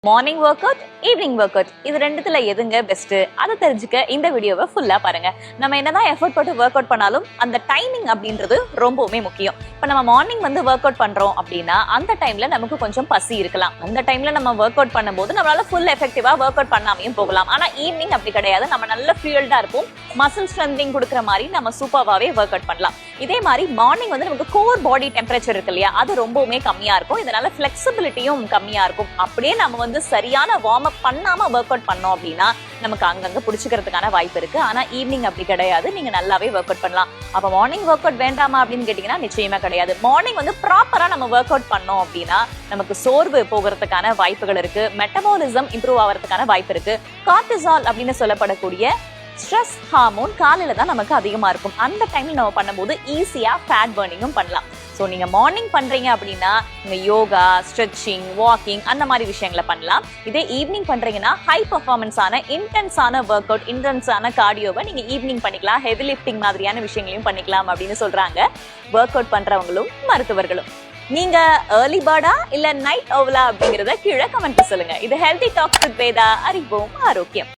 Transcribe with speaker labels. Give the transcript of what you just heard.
Speaker 1: Morning work out, evening work out, இது ரெண்டுத்துல எதுங்க பெஸ்ட்? அதை தெரிஞ்சுக்க இந்த வீடியோவை ஃபுல்லா பாருங்க. நம்ம என்னதான் எஃபர்ட் போட்டு ஒர்க் அவுட் பண்ணாலும் அந்த டைமிங் அப்படின்றது ரொம்பவுமே முக்கியம். இப்ப நம்ம மார்னிங் ஒர்க் அவுட் பண்றோம் அப்படின்னா அந்த டைம்ல நமக்கு கொஞ்சம் பசி இருக்கலாம். அந்த டைம்ல நம்ம ஒர்க் அவுட் பண்ணும்போது நம்மளால ஃபுல் எஃபெக்டிவா ஒர்க் அவுட் பண்ணாமையும் போகலாம். ஆனா ஈவினிங் அப்படி கிடையாது. நம்ம நல்ல ஃபியூல்டா இருப்போம். மசில் ஸ்ட்ரென்திங் கொடுக்குற மாதிரி நம்ம சூப்பராகவே ஒர்க் அவுட் பண்ணலாம். இதே மாதிரி மார்னிங் நமக்கு கோர் பாடி டெம்பரேச்சர் இருக்கு இல்லையா, அது ரொம்பவுமே கம்மியா இருக்கும். இதனால பிளெக்சிபிலிட்டியும் கம்மியா இருக்கும். அப்படியே நம்ம சரியான வார்ம் அப் பண்ணாம ஒர்க் அவுட் பண்ணோம் அப்படின்னா நமக்கு அங்கங்க புடிச்சுக்கிறதுக்கான வாய்ப்பு இருக்கு. ஆனா ஈவினிங் அப்படி கிடையாது. நீங்க நல்லாவே ஒர்க் அவுட் பண்ணலாம். அப்ப மார்னிங் ஒர்க் அவுட் வேண்டாமா அப்படின்னு கேட்டீங்கன்னா நிச்சயமா கிடையாது. மார்னிங் ப்ராப்பரா நம்ம ஒர்க் அவுட் பண்ணோம் அப்படின்னா நமக்கு சோர்வு போகிறதுக்கான வாய்ப்புகள் இருக்கு. மெட்டபாலிசம் இம்ப்ரூவ் ஆகிறதுக்கான வாய்ப்பு இருக்கு. கார்டிசால் அப்படின்னு சொல்லப்படக்கூடிய ஸ்ட்ரெஸ் ஹார்மோன் காலையில தான் நமக்கு அதிகமா இருக்கும். அந்த டைம்ல நம்ம பண்ணும்போது ஈஸியா ஃபேட் பர்னிங்கும் பண்ணலாம். ஸோ நீங்க மார்னிங் பண்றீங்க அப்படின்னா நீங்க யோகா, ஸ்ட்ரெச்சிங், வாக்கிங் அந்த மாதிரி விஷயங்களை பண்ணலாம். இதே ஈவினிங் பண்றீங்கன்னா ஹை பர்ஃபார்மன்ஸான இன்டென்ஸான ஒர்க் அவுட், இன்டென்ஸான கார்டியோவை நீங்க ஈவினிங் பண்ணிக்கலாம். ஹெவி லிஃப்டிங் மாதிரியான விஷயங்களையும் பண்ணிக்கலாம் அப்படின்னு சொல்றாங்க ஒர்க் அவுட் பண்றவங்களும் மருத்துவர்களும். நீங்க ஏர்லி பேர்டா இல்ல நைட் ஓவலா அப்படிங்கறத கீழே கமெண்ட் சொல்லுங்க. இது ஹெல்தி டாக்ஸ் வித் வேதா. அறிவோம் ஆரோக்கியம்.